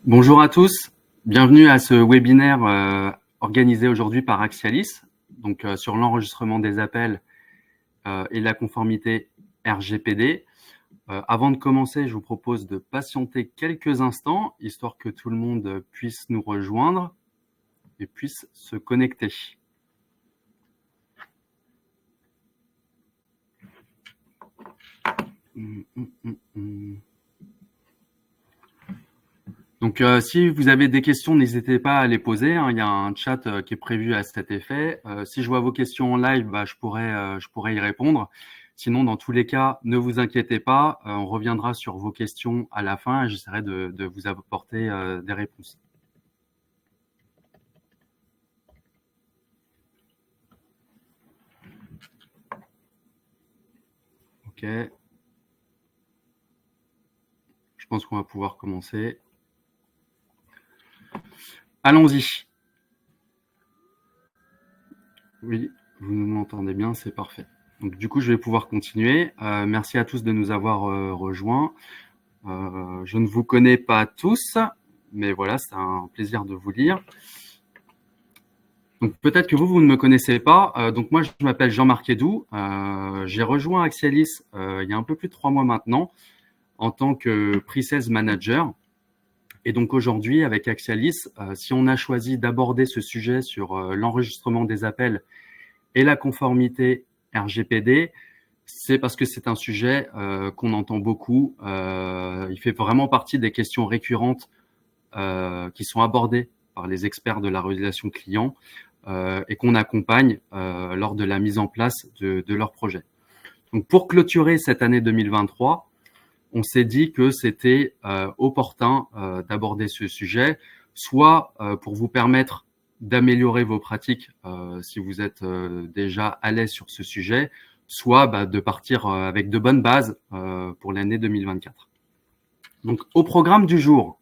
Bonjour à tous, bienvenue à ce webinaire organisé aujourd'hui par Axialis, donc sur l'enregistrement des appels et la conformité RGPD. Avant de commencer, je vous propose de patienter quelques instants, histoire que tout le monde puisse nous rejoindre et puisse se connecter. Donc, si vous avez des questions, n'hésitez pas à les poser. Hein. Il y a un chat qui est prévu à cet effet. Si je vois vos questions en live, je pourrais y répondre. Sinon, dans tous les cas, ne vous inquiétez pas. On reviendra sur vos questions à la fin et j'essaierai de vous apporter des réponses. OK. Je pense qu'on va pouvoir commencer. Allons-y. Oui, vous m'entendez bien, c'est parfait. Donc, du coup, je vais pouvoir continuer. Merci à tous de nous avoir rejoints. Je ne vous connais pas tous, mais voilà, c'est un plaisir de vous lire. Donc, peut-être que vous ne me connaissez pas. Donc, moi, je m'appelle Jean-Marc Hédou. J'ai rejoint Axialis il y a un peu plus de 3 mois maintenant en tant que Pre-Sales Manager. Et donc, aujourd'hui, avec Axialis, si on a choisi d'aborder ce sujet sur l'enregistrement des appels et la conformité RGPD, c'est parce que c'est un sujet qu'on entend beaucoup. Il fait vraiment partie des questions récurrentes qui sont abordées par les experts de la relation client et qu'on accompagne lors de la mise en place de leur projet. Donc, pour clôturer cette année 2023, on s'est dit que c'était opportun d'aborder ce sujet, soit pour vous permettre d'améliorer vos pratiques si vous êtes déjà à l'aise sur ce sujet, soit de partir avec de bonnes bases pour l'année 2024. Donc, au programme du jour,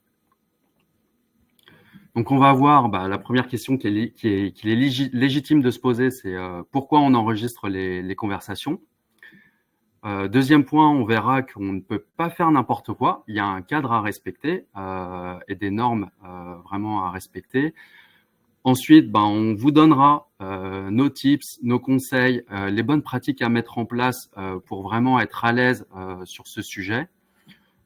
donc on va voir la première question qu'il est légitime de se poser, c'est pourquoi on enregistre les conversations. Deuxième point, on verra qu'on ne peut pas faire n'importe quoi. Il y a un cadre à respecter et des normes vraiment à respecter. Ensuite, on vous donnera nos tips, nos conseils, les bonnes pratiques à mettre en place pour vraiment être à l'aise sur ce sujet.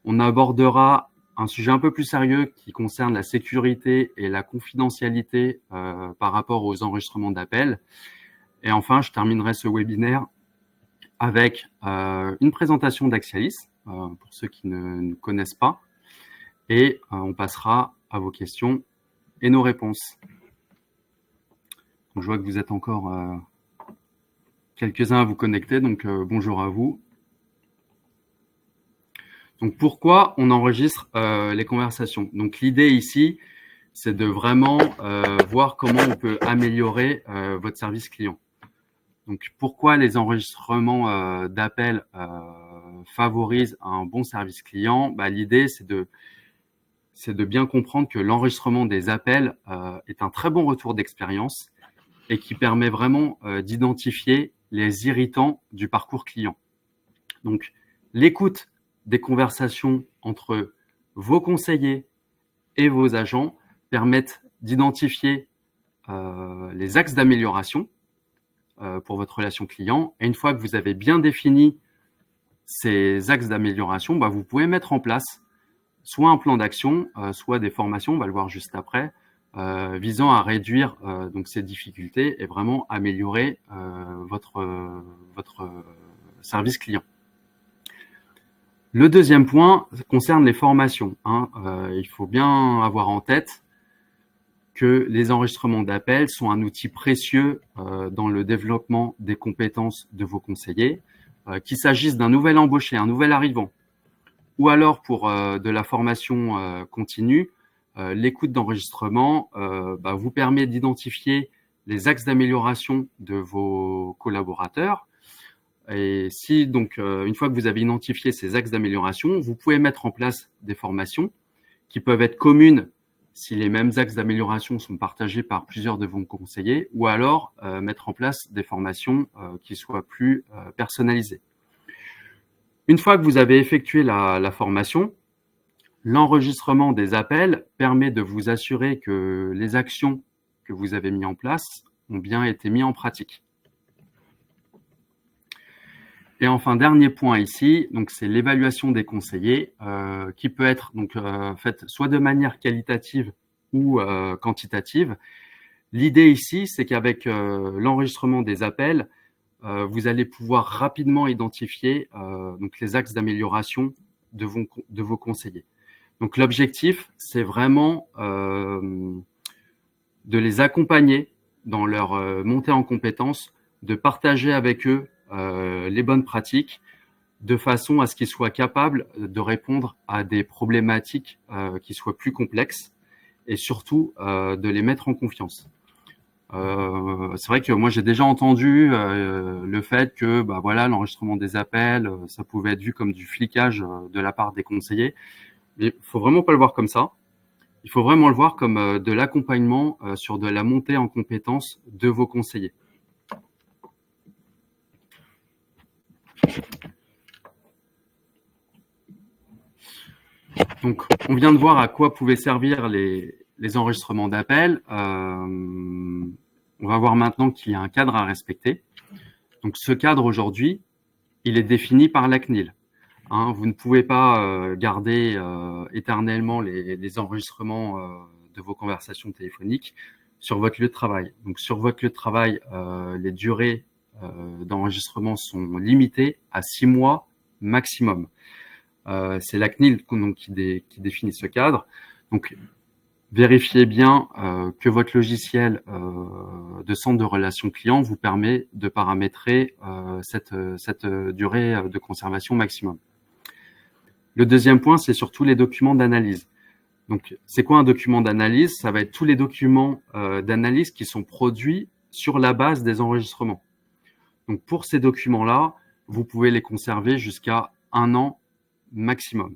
On abordera un sujet un peu plus sérieux qui concerne la sécurité et la confidentialité par rapport aux enregistrements d'appels. Et enfin, je terminerai ce webinaire avec une présentation d'Axialis, pour ceux qui ne nous connaissent pas. Et on passera à vos questions et nos réponses. Donc, je vois que vous êtes encore quelques-uns à vous connecter, donc bonjour à vous. Donc, pourquoi on enregistre les conversations? Donc, l'idée ici, c'est de vraiment voir comment on peut améliorer votre service client. Donc, pourquoi les enregistrements d'appels favorisent un bon service client? L'idée, c'est de bien comprendre que l'enregistrement des appels est un très bon retour d'expérience et qui permet vraiment d'identifier les irritants du parcours client. Donc, l'écoute des conversations entre vos conseillers et vos agents permettent d'identifier les axes d'amélioration pour votre relation client. Et une fois que vous avez bien défini ces axes d'amélioration, vous pouvez mettre en place soit un plan d'action, soit des formations, on va le voir juste après, visant à réduire donc ces difficultés et vraiment améliorer votre service client. Le deuxième point concerne les formations. Il faut bien avoir en tête que les enregistrements d'appels sont un outil précieux dans le développement des compétences de vos conseillers, qu'il s'agisse d'un nouvel embauché, un nouvel arrivant, ou alors pour de la formation continue. L'écoute d'enregistrement vous permet d'identifier les axes d'amélioration de vos collaborateurs. Et si donc, une fois que vous avez identifié ces axes d'amélioration, vous pouvez mettre en place des formations qui peuvent être communes si les mêmes axes d'amélioration sont partagés par plusieurs de vos conseillers, ou alors mettre en place des formations qui soient plus personnalisées. Une fois que vous avez effectué la formation, L'enregistrement des appels permet de vous assurer que les actions que vous avez mises en place ont bien été mises en pratique. Et enfin, dernier point ici, donc c'est l'évaluation des conseillers qui peut être donc faite soit de manière qualitative ou quantitative. L'idée ici, c'est qu'avec l'enregistrement des appels, vous allez pouvoir rapidement identifier donc les axes d'amélioration de vos conseillers. Donc l'objectif, c'est vraiment de les accompagner dans leur montée en compétences, de partager avec eux les bonnes pratiques, de façon à ce qu'ils soient capables de répondre à des problématiques qui soient plus complexes et surtout de les mettre en confiance. C'est vrai que moi j'ai déjà entendu le fait que voilà, l'enregistrement des appels, ça pouvait être vu comme du flicage de la part des conseillers. Mais il faut vraiment pas le voir comme ça. Il faut vraiment le voir comme de l'accompagnement sur de la montée en compétences de vos conseillers. Donc, on vient de voir à quoi pouvaient servir les enregistrements d'appels. On va voir maintenant qu'il y a un cadre à respecter. Donc, ce cadre aujourd'hui, il est défini par la CNIL. Vous ne pouvez pas garder éternellement les enregistrements de vos conversations téléphoniques sur votre lieu de travail. Donc, sur votre lieu de travail, les durées d'enregistrement sont limitées à 6 mois maximum. C'est la CNIL donc, qui définit ce cadre. Donc, vérifiez bien que votre logiciel de centre de relations clients vous permet de paramétrer cette durée de conservation maximum. Le deuxième point, c'est surtout les documents d'analyse. Donc, c'est quoi un document d'analyse? Ça va être tous les documents d'analyse qui sont produits sur la base des enregistrements. Donc, pour ces documents-là, vous pouvez les conserver jusqu'à 1 an maximum.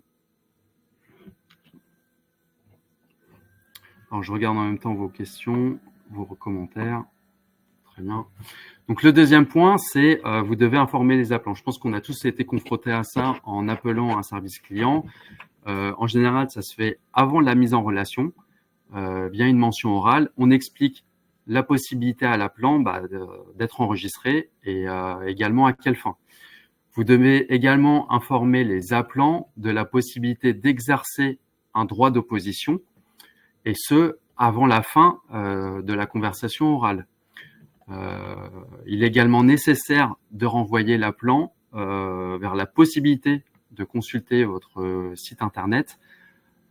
Alors, je regarde en même temps vos questions, vos commentaires. Très bien. Donc, le deuxième point, c'est vous devez informer les appelants. Je pense qu'on a tous été confrontés à ça en appelant un service client. En général, ça se fait avant la mise en relation, via une mention orale. On explique la possibilité à l'appelant d'être enregistré et également à quelle fin. Vous devez également informer les appelants de la possibilité d'exercer un droit d'opposition, et ce, avant la fin de la conversation orale. Il est également nécessaire de renvoyer l'appelant vers la possibilité de consulter votre site internet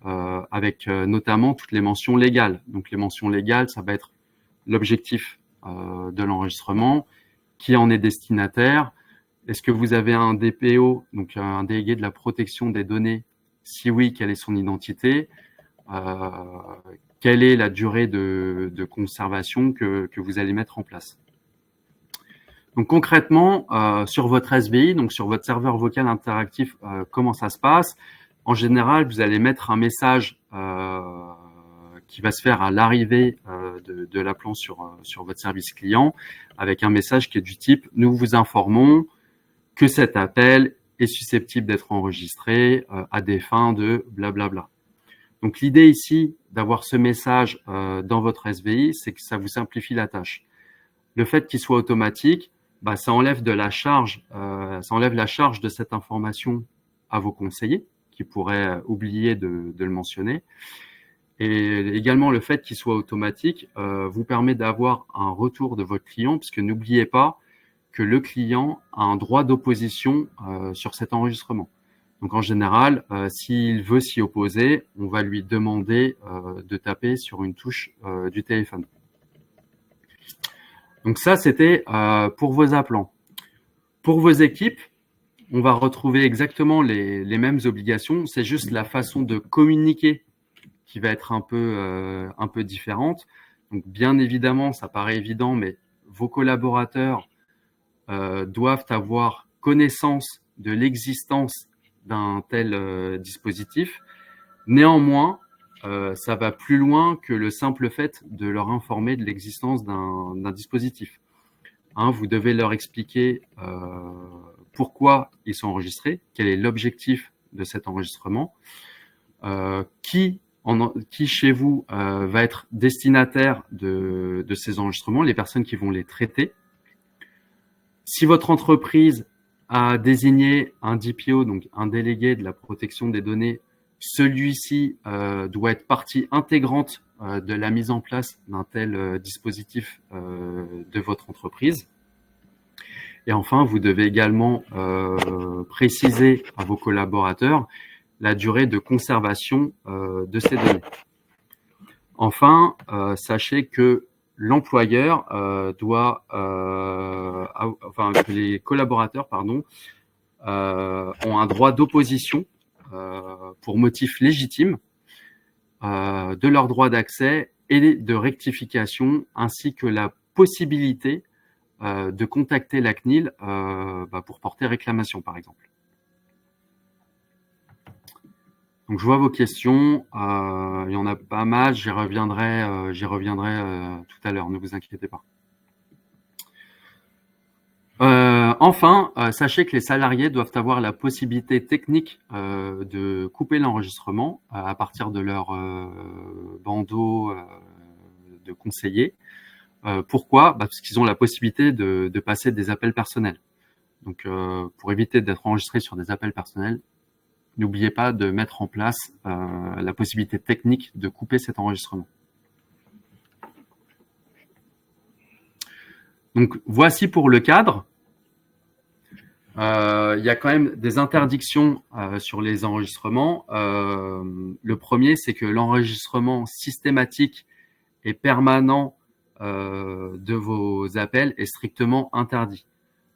avec notamment toutes les mentions légales. Donc les mentions légales, ça va être l'objectif de l'enregistrement, qui en est destinataire, est-ce que vous avez un DPO, donc un délégué de la protection des données? Si oui, quelle est son identité? Quelle est la durée de conservation que vous allez mettre en place? Donc concrètement, sur votre SBI, donc sur votre serveur vocal interactif, comment ça se passe? En général, vous allez mettre un message qui va se faire à l'arrivée de l'appelant sur votre service client, avec un message qui est du type « Nous vous informons que cet appel est susceptible d'être enregistré à des fins de blablabla ». Donc l'idée ici d'avoir ce message dans votre SBI, c'est que ça vous simplifie la tâche. Le fait qu'il soit automatique, ça enlève la charge de cette information à vos conseillers qui pourraient oublier de le mentionner. Et également le fait qu'il soit automatique vous permet d'avoir un retour de votre client, puisque n'oubliez pas que le client a un droit d'opposition sur cet enregistrement. Donc en général, s'il veut s'y opposer, on va lui demander de taper sur une touche du téléphone. Donc ça, c'était pour vos appelants. Pour vos équipes, on va retrouver exactement les mêmes obligations. C'est juste la façon de communiquer qui va être un peu différente. Donc bien évidemment, ça paraît évident, mais vos collaborateurs doivent avoir connaissance de l'existence d'un tel dispositif. Néanmoins, ça va plus loin que le simple fait de leur informer de l'existence d'un dispositif. Vous devez leur expliquer pourquoi ils sont enregistrés, quel est l'objectif de cet enregistrement. qui chez vous va être destinataire de ces enregistrements, les personnes qui vont les traiter. Si votre entreprise a désigné un DPO, donc un délégué de la protection des données, celui-ci doit être partie intégrante de la mise en place d'un tel dispositif de votre entreprise. Et enfin, vous devez également préciser à vos collaborateurs la durée de conservation de ces données. Enfin, sachez que l'employeur doit, que les collaborateurs, pardon, ont un droit d'opposition pour motif légitime de leur droit d'accès et de rectification, ainsi que la possibilité de contacter la CNIL pour porter réclamation, par exemple. Donc, je vois vos questions. Il y en a pas mal. J'y reviendrai tout à l'heure. Ne vous inquiétez pas. Enfin, sachez que les salariés doivent avoir la possibilité technique de couper l'enregistrement à partir de leur bandeau de conseiller. Pourquoi ? Parce qu'ils ont la possibilité de passer des appels personnels. Donc, pour éviter d'être enregistré sur des appels personnels, n'oubliez pas de mettre en place la possibilité technique de couper cet enregistrement. Donc, voici pour le cadre. Il y a quand même des interdictions sur les enregistrements. Le premier, c'est que l'enregistrement systématique et permanent de vos appels est strictement interdit,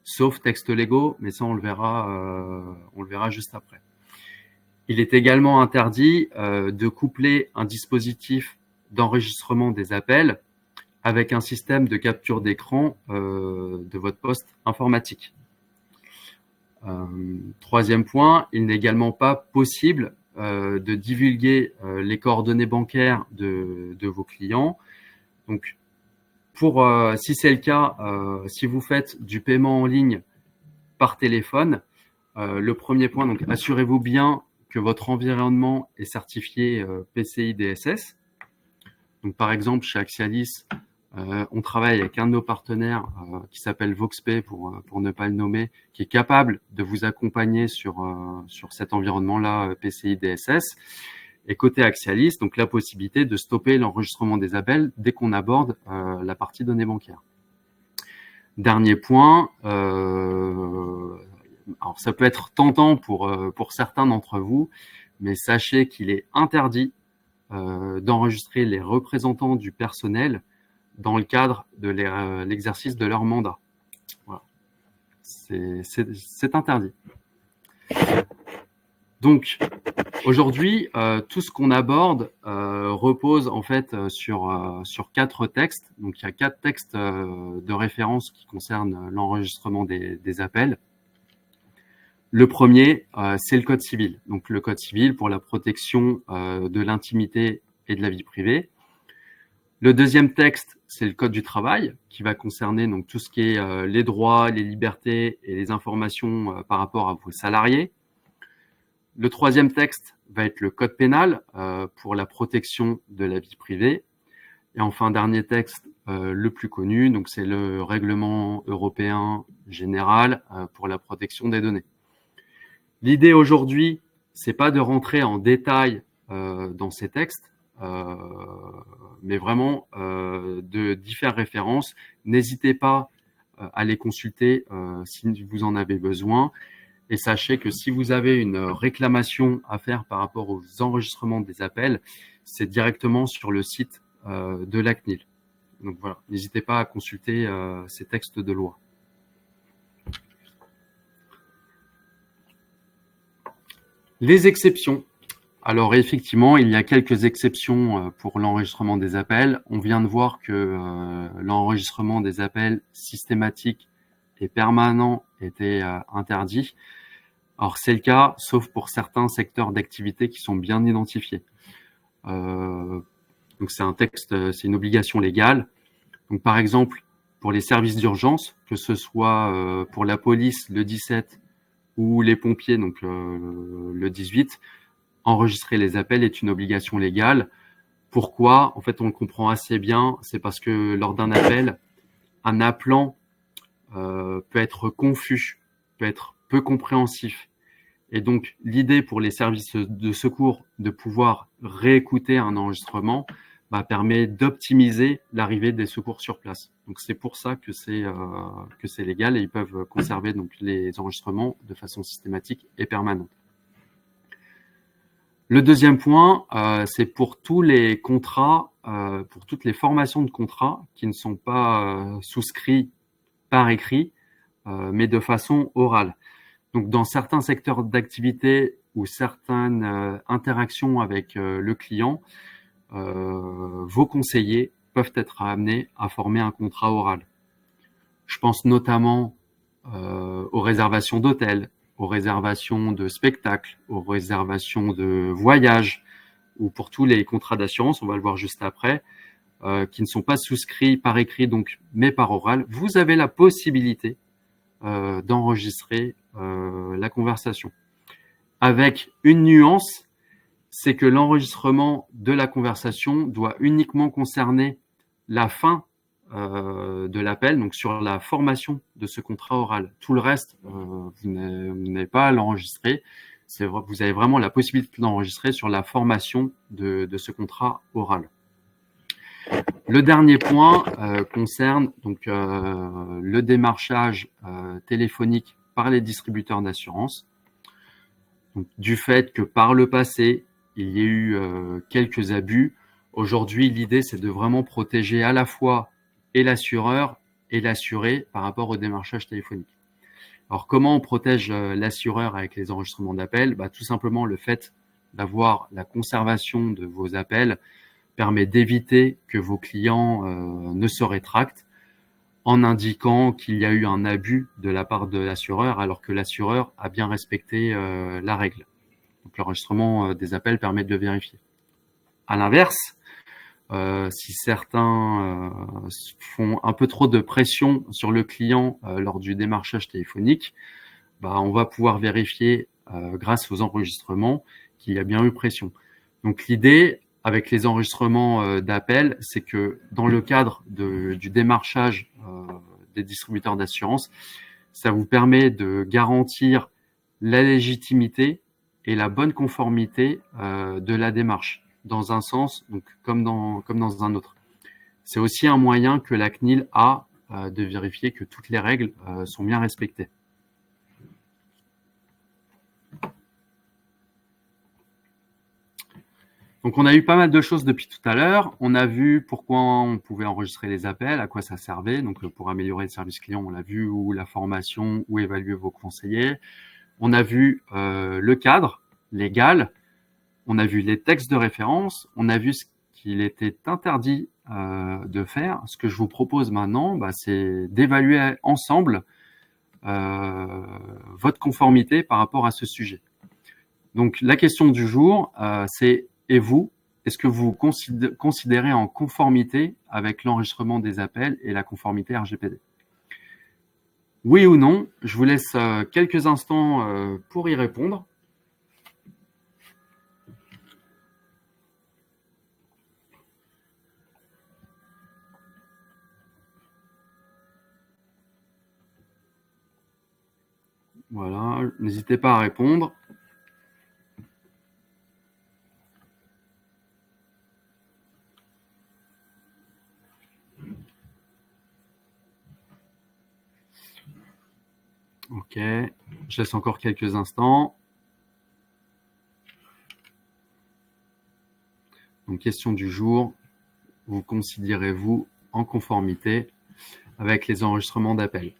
sauf textes légaux, mais ça on le verra juste après. Il est également interdit de coupler un dispositif d'enregistrement des appels avec un système de capture d'écran de votre poste informatique. Troisième point, il n'est également pas possible de divulguer les coordonnées bancaires de vos clients. Donc, si c'est le cas, si vous faites du paiement en ligne par téléphone, le premier point, donc assurez-vous bien que votre environnement est certifié PCI DSS. Donc, par exemple, chez Axialis, on travaille avec un de nos partenaires qui s'appelle VoxPay, pour ne pas le nommer, qui est capable de vous accompagner sur cet environnement-là PCI DSS. Et côté Axialis, donc la possibilité de stopper l'enregistrement des appels dès qu'on aborde la partie données bancaires. Dernier point, alors ça peut être tentant pour certains d'entre vous, mais sachez qu'il est interdit d'enregistrer les représentants du personnel dans le cadre de l'exercice de leur mandat. Voilà. C'est interdit. Donc, aujourd'hui, tout ce qu'on aborde repose en fait sur 4 textes. Donc, il y a 4 textes de référence qui concernent l'enregistrement des appels. Le premier, c'est le Code civil. Donc, le Code civil pour la protection de l'intimité et de la vie privée. Le deuxième texte, c'est le Code du travail, qui va concerner donc tout ce qui est les droits, les libertés et les informations par rapport à vos salariés. Le troisième texte va être le Code pénal pour la protection de la vie privée. Et enfin, dernier texte, le plus connu, donc c'est le règlement européen général pour la protection des données. L'idée aujourd'hui, c'est pas de rentrer en détail dans ces textes, mais vraiment d'y faire référence. N'hésitez pas à les consulter si vous en avez besoin. Et sachez que si vous avez une réclamation à faire par rapport aux enregistrements des appels, c'est directement sur le site de la CNIL. Donc voilà, n'hésitez pas à consulter ces textes de loi. Les exceptions. Alors effectivement, il y a quelques exceptions pour l'enregistrement des appels. On vient de voir que l'enregistrement des appels systématiques et permanents était interdit. Alors c'est le cas, sauf pour certains secteurs d'activité qui sont bien identifiés. Donc c'est un texte, c'est une obligation légale. Donc par exemple, pour les services d'urgence, que ce soit pour la police le 17 ou les pompiers donc le 18, enregistrer les appels est une obligation légale. Pourquoi? En fait, on le comprend assez bien. C'est parce que lors d'un appel, un appelant peut être confus, peut être peu compréhensif. Et donc, l'idée pour les services de secours de pouvoir réécouter un enregistrement permet d'optimiser l'arrivée des secours sur place. Donc, c'est pour ça que c'est légal et ils peuvent conserver donc les enregistrements de façon systématique et permanente. Le deuxième point, c'est pour tous les contrats, pour toutes les formations de contrats qui ne sont pas souscrits par écrit, mais de façon orale. Donc, dans certains secteurs d'activité ou certaines interactions avec le client, vos conseillers peuvent être amenés à former un contrat oral. Je pense notamment aux réservations d'hôtels, aux réservations de spectacles, aux réservations de voyages, ou pour tous les contrats d'assurance, on va le voir juste après, qui ne sont pas souscrits par écrit, donc, mais par oral. Vous avez la possibilité d'enregistrer la conversation. Avec une nuance, c'est que l'enregistrement de la conversation doit uniquement concerner la fin de l'appel, donc sur la formation de ce contrat oral. Tout le reste, vous n'avez pas à l'enregistrer. Vous avez vraiment la possibilité d'enregistrer sur la formation de ce contrat oral. Le dernier point concerne donc le démarchage téléphonique par les distributeurs d'assurance. Du fait que par le passé, il y a eu quelques abus, aujourd'hui, l'idée, c'est de vraiment protéger à la fois et l'assureur et l'assuré par rapport au démarchage téléphonique. Alors, comment on protège l'assureur avec les enregistrements d'appels? Tout simplement, le fait d'avoir la conservation de vos appels permet d'éviter que vos clients ne se rétractent en indiquant qu'il y a eu un abus de la part de l'assureur alors que l'assureur a bien respecté la règle. Donc l'enregistrement des appels permet de le vérifier. À l'inverse, si certains font un peu trop de pression sur le client lors du démarchage téléphonique, on va pouvoir vérifier grâce aux enregistrements qu'il y a bien eu pression. Donc l'idée avec les enregistrements d'appels, c'est que dans le cadre du démarchage des distributeurs d'assurance, ça vous permet de garantir la légitimité et la bonne conformité de la démarche, dans un sens donc comme dans un autre. C'est aussi un moyen que la CNIL a de vérifier que toutes les règles sont bien respectées. Donc, on a eu pas mal de choses depuis tout à l'heure. On a vu pourquoi on pouvait enregistrer les appels, à quoi ça servait. Donc, pour améliorer le service client, on l'a vu, ou la formation, ou évaluer vos conseillers. On a vu le cadre légal. On a vu les textes de référence. On a vu ce qu'il était interdit de faire. Ce que je vous propose maintenant, c'est d'évaluer ensemble votre conformité par rapport à ce sujet. Donc, la question du jour, c'est: et vous, est-ce que vous considérez en conformité avec l'enregistrement des appels et la conformité RGPD? Oui ou non? Je vous laisse quelques instants pour y répondre. Voilà, n'hésitez pas à répondre. Ok, je laisse encore quelques instants. Donc, question du jour, vous considérez-vous en conformité avec les enregistrements d'appels?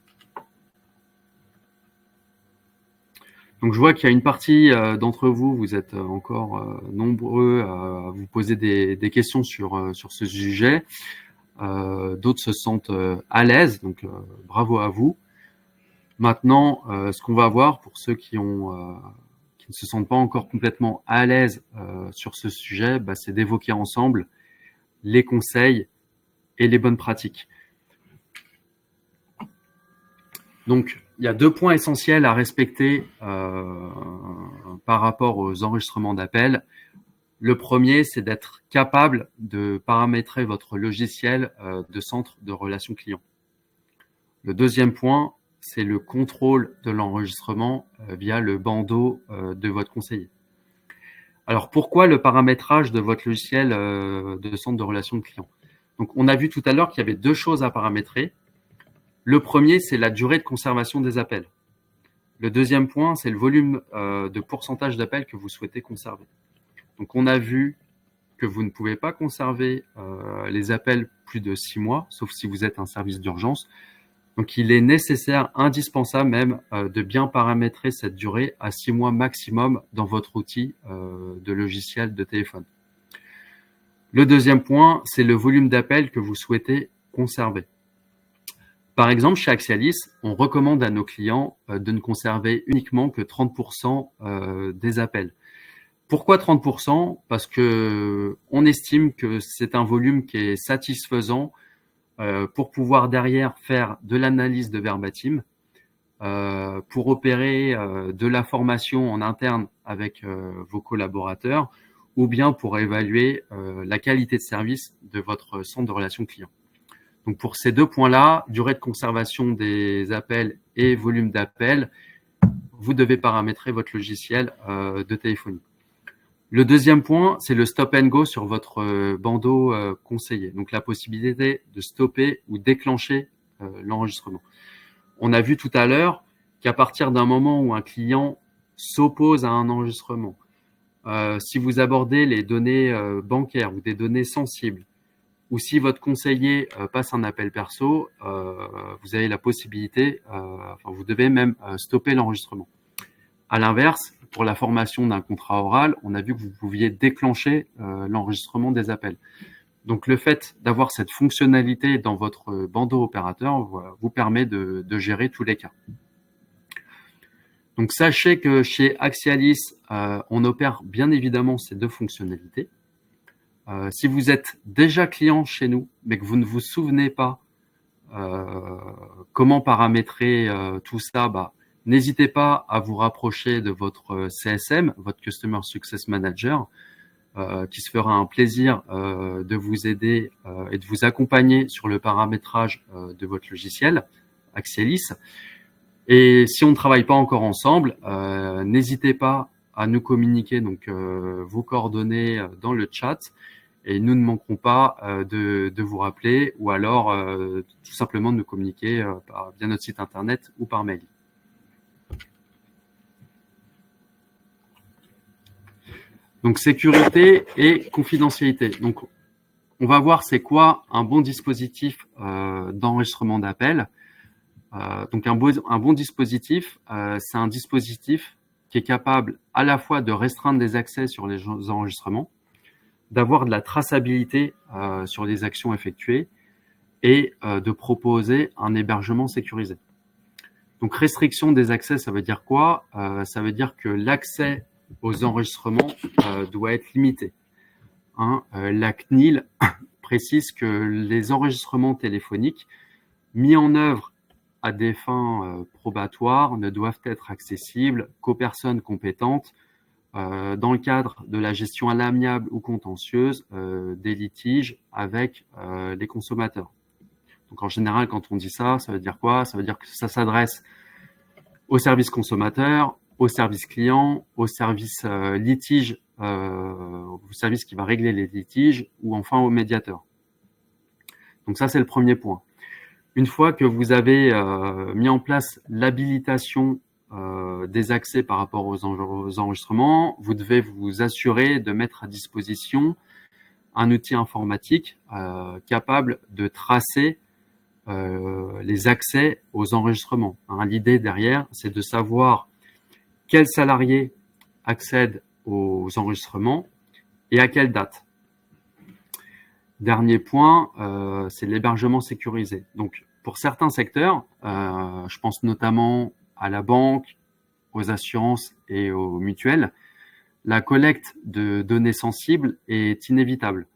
Donc, je vois qu'il y a une partie d'entre vous, vous êtes encore nombreux à vous poser des questions sur ce sujet. D'autres se sentent à l'aise, donc bravo à vous. Maintenant, ce qu'on va voir pour ceux qui ne se sentent pas encore complètement à l'aise sur ce sujet, c'est d'évoquer ensemble les conseils et les bonnes pratiques. Donc, il y a 2 points essentiels à respecter par rapport aux enregistrements d'appels. Le premier, c'est d'être capable de paramétrer votre logiciel de centre de relations clients. Le deuxième point, c'est le contrôle de l'enregistrement via le bandeau de votre conseiller. Alors, pourquoi le paramétrage de votre logiciel de centre de relations clients? Donc, on a vu tout à l'heure qu'il y avait deux choses à paramétrer. Le premier, c'est la durée de conservation des appels. Le deuxième point, c'est le volume de pourcentage d'appels que vous souhaitez conserver. Donc, on a vu que vous ne pouvez pas conserver les appels plus de 6 mois, sauf si vous êtes un service d'urgence. Donc, il est nécessaire, indispensable même, de bien paramétrer cette durée à 6 mois maximum dans votre outil de logiciel de téléphone. Le deuxième point, c'est le volume d'appels que vous souhaitez conserver. Par exemple, chez Axialis, on recommande à nos clients de ne conserver uniquement que 30% des appels. Pourquoi 30%? Parce que on estime que c'est un volume qui est satisfaisant pour pouvoir derrière faire de l'analyse de verbatim, pour opérer de la formation en interne avec vos collaborateurs, ou bien pour évaluer la qualité de service de votre centre de relations clients. Donc pour ces deux points-là, durée de conservation des appels et volume d'appels, vous devez paramétrer votre logiciel de téléphonie. Le deuxième point, c'est le stop and go sur votre bandeau conseiller. Donc la possibilité de stopper ou déclencher l'enregistrement. On a vu tout à l'heure qu'à partir d'un moment où un client s'oppose à un enregistrement, si vous abordez les données bancaires ou des données sensibles, ou si votre conseiller passe un appel perso, vous avez la possibilité, vous devez même stopper l'enregistrement. À l'inverse, pour la formation d'un contrat oral, on a vu que vous pouviez déclencher l'enregistrement des appels. Donc le fait d'avoir cette fonctionnalité dans votre bandeau opérateur vous permet de gérer tous les cas. Donc sachez que chez Axialis, on opère bien évidemment ces deux fonctionnalités. Si vous êtes déjà client chez nous, mais que vous ne vous souvenez pas comment paramétrer tout ça, n'hésitez pas à vous rapprocher de votre CSM, votre Customer Success Manager, qui se fera un plaisir de vous aider et de vous accompagner sur le paramétrage de votre logiciel Axialis. Et si on ne travaille pas encore ensemble, n'hésitez pas à nous communiquer donc vos coordonnées dans le chat. Et nous ne manquerons pas de vous rappeler ou alors tout simplement de nous communiquer via notre site internet ou par mail. Donc sécurité et confidentialité. Donc on va voir c'est quoi un bon dispositif d'enregistrement d'appel. Donc un bon dispositif, c'est un dispositif qui est capable à la fois de restreindre les accès sur les enregistrements, d'avoir de la traçabilité sur les actions effectuées et de proposer un hébergement sécurisé. Donc restriction des accès, ça veut dire quoi? Ça veut dire que l'accès aux enregistrements doit être limité. La CNIL précise que les enregistrements téléphoniques mis en œuvre à des fins probatoires ne doivent être accessibles qu'aux personnes compétentes dans le cadre de la gestion à l'amiable ou contentieuse des litiges avec les consommateurs. Donc en général, quand on dit ça, ça veut dire quoi? Ça veut dire que ça s'adresse aux services consommateurs, aux services clients, aux services litiges, au service qui va régler les litiges, ou enfin au médiateur. Donc ça, c'est le premier point. Une fois que vous avez mis en place l'habilitation des accès par rapport aux enregistrements, vous devez vous assurer de mettre à disposition un outil informatique capable de tracer les accès aux enregistrements. L'idée derrière, c'est de savoir quels salariés accèdent aux enregistrements et à quelle date. Dernier point, c'est l'hébergement sécurisé. Donc, pour certains secteurs, je pense notamment à la banque, aux assurances et aux mutuelles, la collecte de données sensibles est inévitable.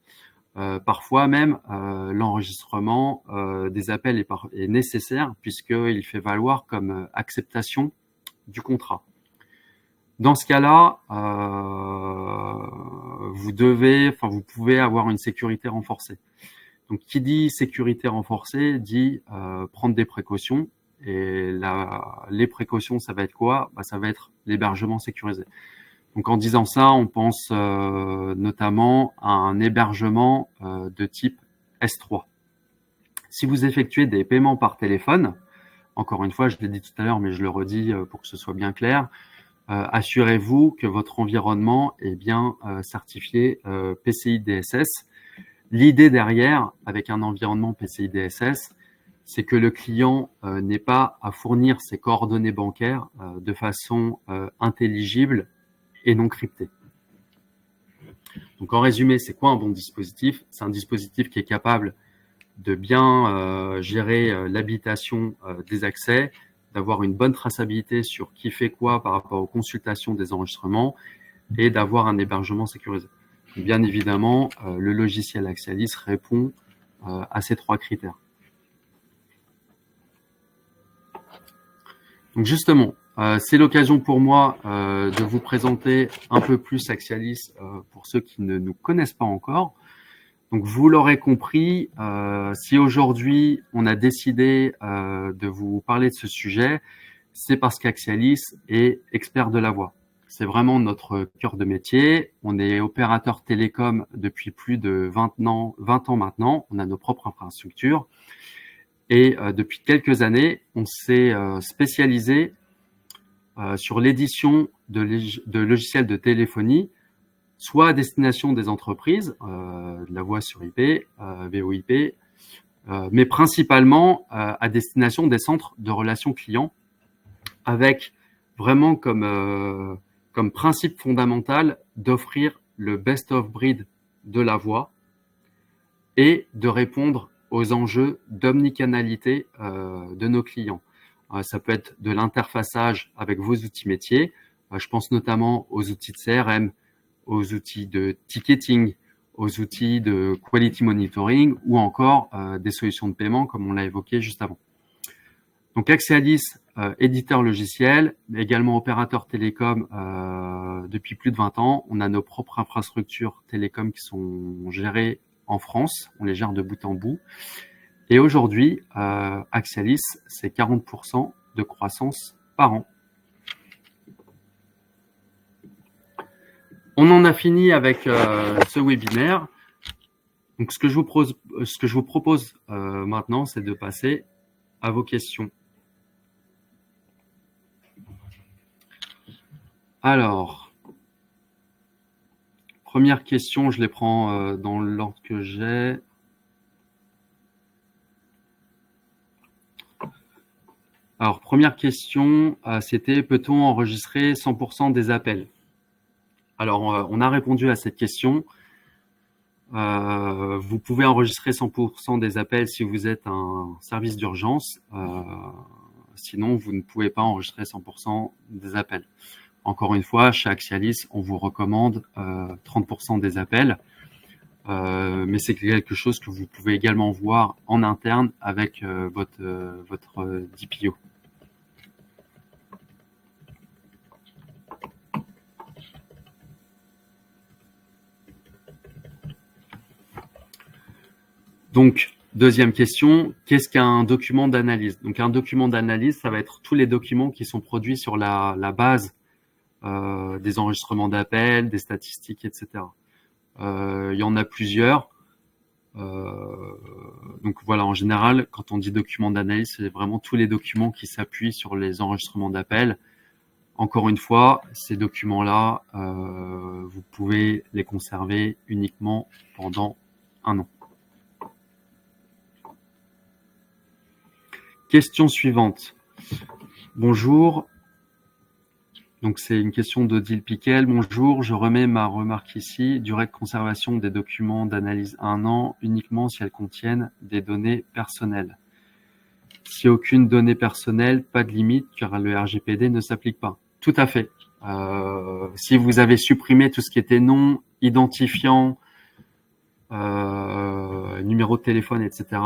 Parfois même, l'enregistrement des appels est nécessaire puisqu'il fait valoir comme acceptation du contrat. Dans ce cas-là, vous pouvez avoir une sécurité renforcée. Donc, qui dit sécurité renforcée dit prendre des précautions. Et les précautions, ça va être quoi? Ça va être l'hébergement sécurisé. Donc, en disant ça, on pense notamment à un hébergement de type S3. Si vous effectuez des paiements par téléphone, encore une fois, je l'ai dit tout à l'heure, mais je le redis pour que ce soit bien clair, assurez-vous que votre environnement est bien certifié PCI DSS. L'idée derrière, avec un environnement PCI DSS, c'est que le client n'ait pas à fournir ses coordonnées bancaires de façon intelligible et non cryptée. Donc en résumé, c'est quoi un bon dispositif? C'est un dispositif qui est capable de bien gérer l'habilitation des accès, d'avoir une bonne traçabilité sur qui fait quoi par rapport aux consultations des enregistrements et d'avoir un hébergement sécurisé. Bien évidemment, le logiciel Axialis répond à ces 3 critères. Donc justement, c'est l'occasion pour moi de vous présenter un peu plus Axialis pour ceux qui ne nous connaissent pas encore. Donc vous l'aurez compris, si aujourd'hui on a décidé de vous parler de ce sujet, c'est parce qu'Axialis est expert de la voix. C'est vraiment notre cœur de métier. On est opérateur télécom depuis plus de 20 ans maintenant. On a nos propres infrastructures. Et depuis quelques années, on s'est spécialisé sur l'édition de logiciels de téléphonie, soit à destination des entreprises, de la voix sur IP, VoIP, mais principalement à destination des centres de relations clients, avec vraiment comme principe fondamental d'offrir le best of breed de la voix et de répondre aux enjeux d'omnicanalité de nos clients. Ça peut être de l'interfaçage avec vos outils métiers. Je pense notamment aux outils de CRM, aux outils de ticketing, aux outils de quality monitoring ou encore des solutions de paiement comme on l'a évoqué juste avant. Donc Axialis, éditeur logiciel, mais également opérateur télécom depuis plus de 20 ans. On a nos propres infrastructures télécom qui sont gérées en France. On les gère de bout en bout. Et aujourd'hui, Axialis, c'est 40% de croissance par an. On en a fini avec ce webinaire. Donc, ce que je vous propose maintenant, c'est de passer à vos questions. Alors, première question, je les prends dans l'ordre que j'ai. Alors, première question, c'était peut-on enregistrer 100% des appels? Alors, on a répondu à cette question. Vous pouvez enregistrer 100% des appels si vous êtes un service d'urgence. Sinon, vous ne pouvez pas enregistrer 100% des appels. Encore une fois, chez Axialis, on vous recommande 30% des appels. Mais c'est quelque chose que vous pouvez également voir en interne avec votre DPO. Donc, deuxième question, qu'est-ce qu'un document d'analyse? Donc, un document d'analyse, ça va être tous les documents qui sont produits sur la base des enregistrements d'appels, des statistiques, etc. Il y en a plusieurs. Donc voilà, en général, quand on dit document d'analyse, c'est vraiment tous les documents qui s'appuient sur les enregistrements d'appels. Encore une fois, ces documents-là, vous pouvez les conserver uniquement pendant 1 an. Question suivante. Bonjour. Donc, c'est une question d'Odile Piquel. Bonjour, je remets ma remarque ici. Durée de conservation des documents d'analyse 1 an uniquement si elles contiennent des données personnelles. Si aucune donnée personnelle, pas de limite car le RGPD ne s'applique pas. Tout à fait. Si vous avez supprimé tout ce qui était nom, identifiant, numéro de téléphone, etc.,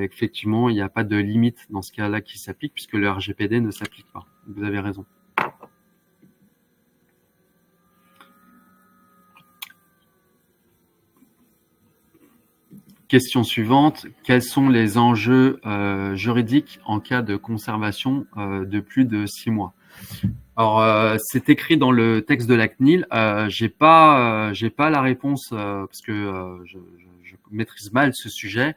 effectivement, il n'y a pas de limite dans ce cas-là qui s'applique puisque le RGPD ne s'applique pas. Vous avez raison. Question suivante. Quels sont les enjeux juridiques en cas de conservation de plus de 6 mois? Alors, c'est écrit dans le texte de la CNIL. J'ai pas la réponse parce que je maîtrise mal ce sujet.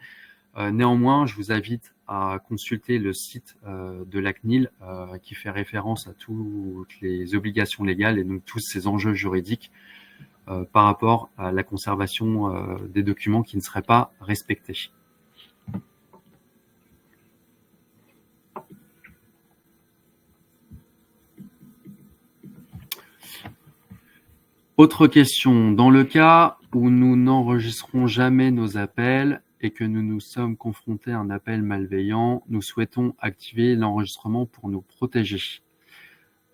Néanmoins, je vous invite à consulter le site de la CNIL qui fait référence à toutes les obligations légales et donc tous ces enjeux juridiques par rapport à la conservation des documents qui ne seraient pas respectés. Autre question. Dans le cas où nous n'enregistrons jamais nos appels et que nous nous sommes confrontés à un appel malveillant, nous souhaitons activer l'enregistrement pour nous protéger.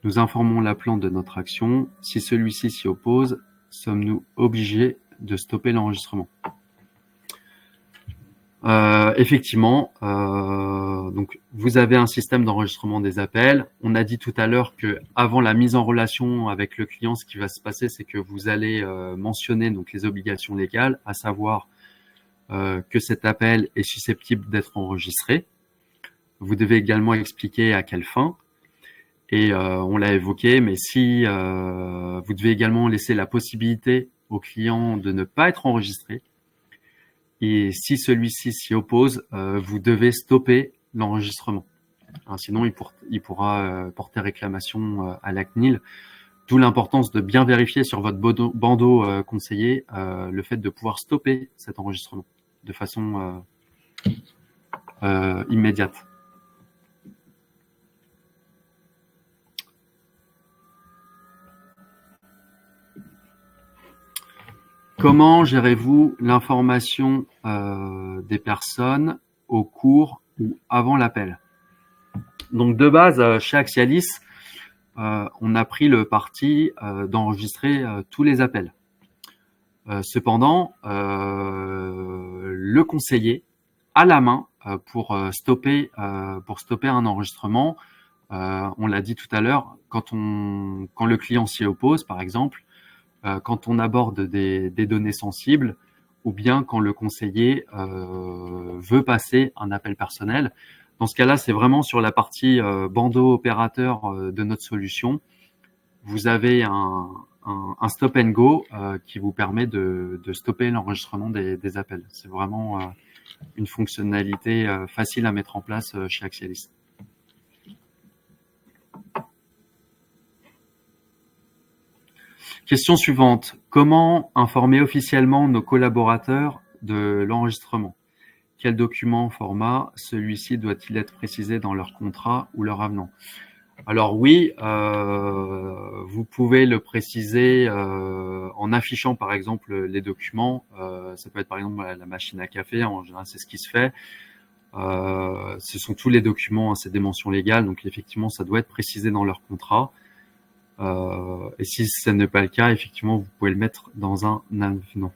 Nous informons l'appelant de notre action. Si celui-ci s'y oppose, sommes-nous obligés de stopper l'enregistrement? Effectivement, donc vous avez un système d'enregistrement des appels. On a dit tout à l'heure que avant la mise en relation avec le client, ce qui va se passer, c'est que vous allez mentionner donc les obligations légales, à savoir que cet appel est susceptible d'être enregistré. Vous devez également expliquer à quelle fin. Et on l'a évoqué, mais si vous devez également laisser la possibilité au client de ne pas être enregistré. Et si celui-ci s'y oppose, vous devez stopper l'enregistrement. Sinon, il pourra porter réclamation à la CNIL. D'où l'importance de bien vérifier sur votre bandeau conseillé le fait de pouvoir stopper cet enregistrement de façon immédiate. Comment gérez-vous l'information des personnes au cours ou avant l'appel? Donc de base, chez Axialis, on a pris le parti d'enregistrer tous les appels. Cependant, le conseiller a la main pour stopper un enregistrement. On l'a dit tout à l'heure, quand le client s'y oppose, par exemple, quand on aborde des données sensibles, ou bien quand le conseiller veut passer un appel personnel. Dans ce cas-là, c'est vraiment sur la partie bandeau opérateur de notre solution. Vous avez un stop and go qui vous permet de stopper l'enregistrement des appels. C'est vraiment une fonctionnalité facile à mettre en place chez Axialis. Question suivante. Comment informer officiellement nos collaborateurs de l'enregistrement? Quel document, format, celui-ci doit-il être précisé dans leur contrat ou leur avenant? Alors oui, vous pouvez le préciser en affichant par exemple les documents. Ça peut être par exemple la machine à café, en général c'est ce qui se fait. Ce sont tous les documents, c'est des mentions légales, donc effectivement ça doit être précisé dans leur contrat. Et si ce n'est pas le cas, effectivement, vous pouvez le mettre dans un avenant.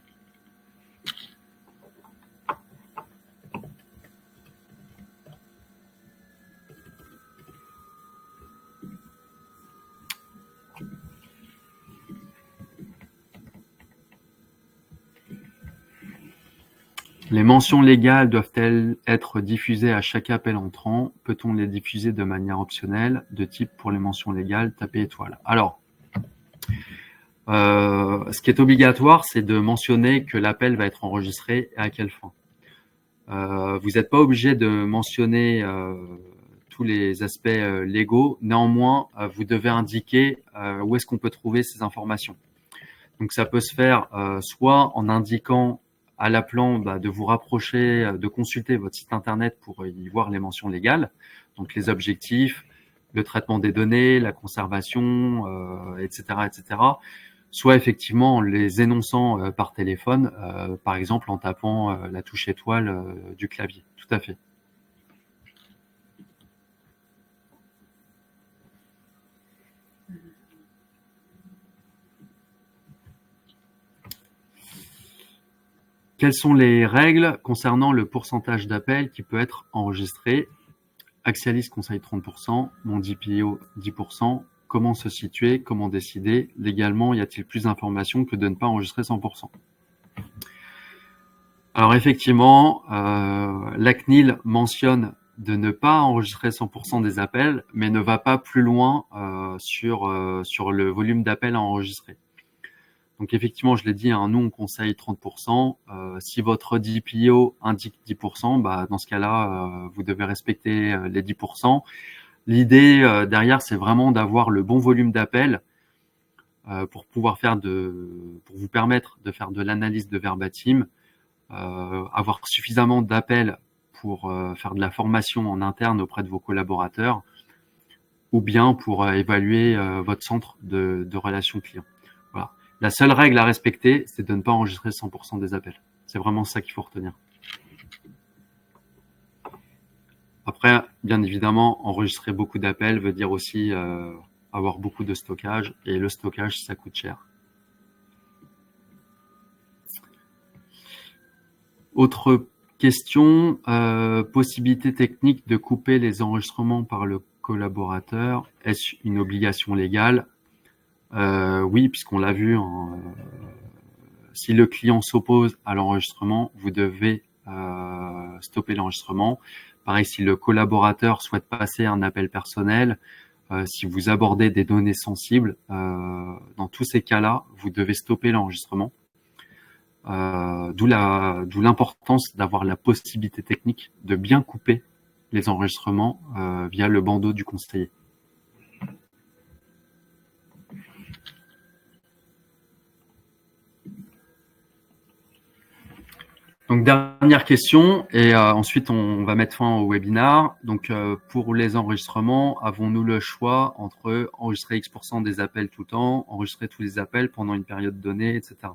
Les mentions légales doivent-elles être diffusées à chaque appel entrant? Peut-on les diffuser de manière optionnelle, de type pour les mentions légales, tapez étoile? Alors, ce qui est obligatoire, c'est de mentionner que l'appel va être enregistré et à quelle fin. Vous n'êtes pas obligé de mentionner tous les aspects légaux. Néanmoins, vous devez indiquer où est-ce qu'on peut trouver ces informations. Donc, ça peut se faire soit en indiquant à l'appelant de vous rapprocher, de consulter votre site internet pour y voir les mentions légales, donc les objectifs, le traitement des données, la conservation, etc., etc. Soit effectivement en les énonçant par téléphone, par exemple en tapant la touche étoile du clavier. Tout à fait. Quelles sont les règles concernant le pourcentage d'appels qui peut être enregistré? Axialis conseille 30%, mon DPO 10%. Comment se situer? Comment décider? Légalement, y a-t-il plus d'informations que de ne pas enregistrer 100%? Alors effectivement, la CNIL mentionne de ne pas enregistrer 100% des appels, mais ne va pas plus loin sur le volume d'appels à enregistrer. Donc effectivement, je l'ai dit, hein, nous on conseille 30%. Si votre DPO indique 10%, bah, dans ce cas-là, vous devez respecter les 10%. L'idée derrière, c'est vraiment d'avoir le bon volume d'appels pour pouvoir pour vous permettre de faire de l'analyse de verbatim, avoir suffisamment d'appels pour faire de la formation en interne auprès de vos collaborateurs, ou bien pour évaluer votre centre de relations clients. Voilà. La seule règle à respecter, c'est de ne pas enregistrer 100% des appels. C'est vraiment ça qu'il faut retenir. Après, bien évidemment, enregistrer beaucoup d'appels veut dire aussi avoir beaucoup de stockage, et le stockage, ça coûte cher. Autre question, possibilité technique de couper les enregistrements par le collaborateur. Est-ce une obligation légale? Oui, puisqu'on l'a vu, si le client s'oppose à l'enregistrement, vous devez stopper l'enregistrement. Pareil, si le collaborateur souhaite passer un appel personnel, si vous abordez des données sensibles, dans tous ces cas-là, vous devez stopper l'enregistrement. D'où l'importance d'avoir la possibilité technique de bien couper les enregistrements via le bandeau du conseiller. Donc dernière question, et ensuite on va mettre fin au webinar. Donc pour les enregistrements, avons-nous le choix entre enregistrer X% des appels tout le temps, enregistrer tous les appels pendant une période donnée, etc.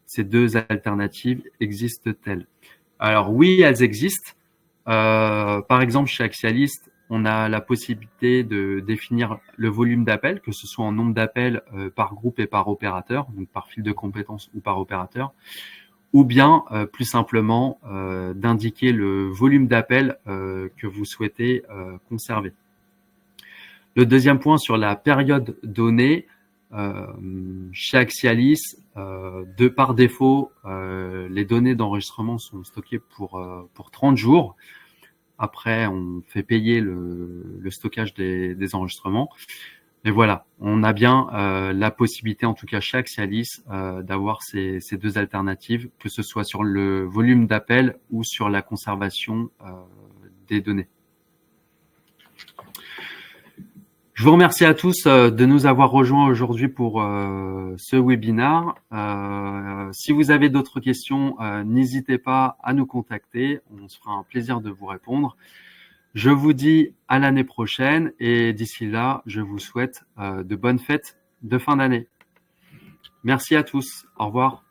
Ces deux alternatives existent-elles? Alors oui, elles existent. Par exemple, chez Axialist, on a la possibilité de définir le volume d'appels, que ce soit en nombre d'appels par groupe et par opérateur, donc par fil de compétences ou par opérateur, ou bien plus simplement d'indiquer le volume d'appels que vous souhaitez conserver. Le deuxième point sur la période donnée, chez Axialis, de par défaut, les données d'enregistrement sont stockées pour 30 jours. Après, on fait payer le stockage des enregistrements. Et voilà, on a bien la possibilité, en tout cas chez Axialis, d'avoir ces deux alternatives, que ce soit sur le volume d'appel ou sur la conservation des données. Je vous remercie à tous de nous avoir rejoints aujourd'hui pour ce webinaire. Si vous avez d'autres questions, n'hésitez pas à nous contacter. On se fera un plaisir de vous répondre. Je vous dis à l'année prochaine et d'ici là, je vous souhaite de bonnes fêtes de fin d'année. Merci à tous. Au revoir.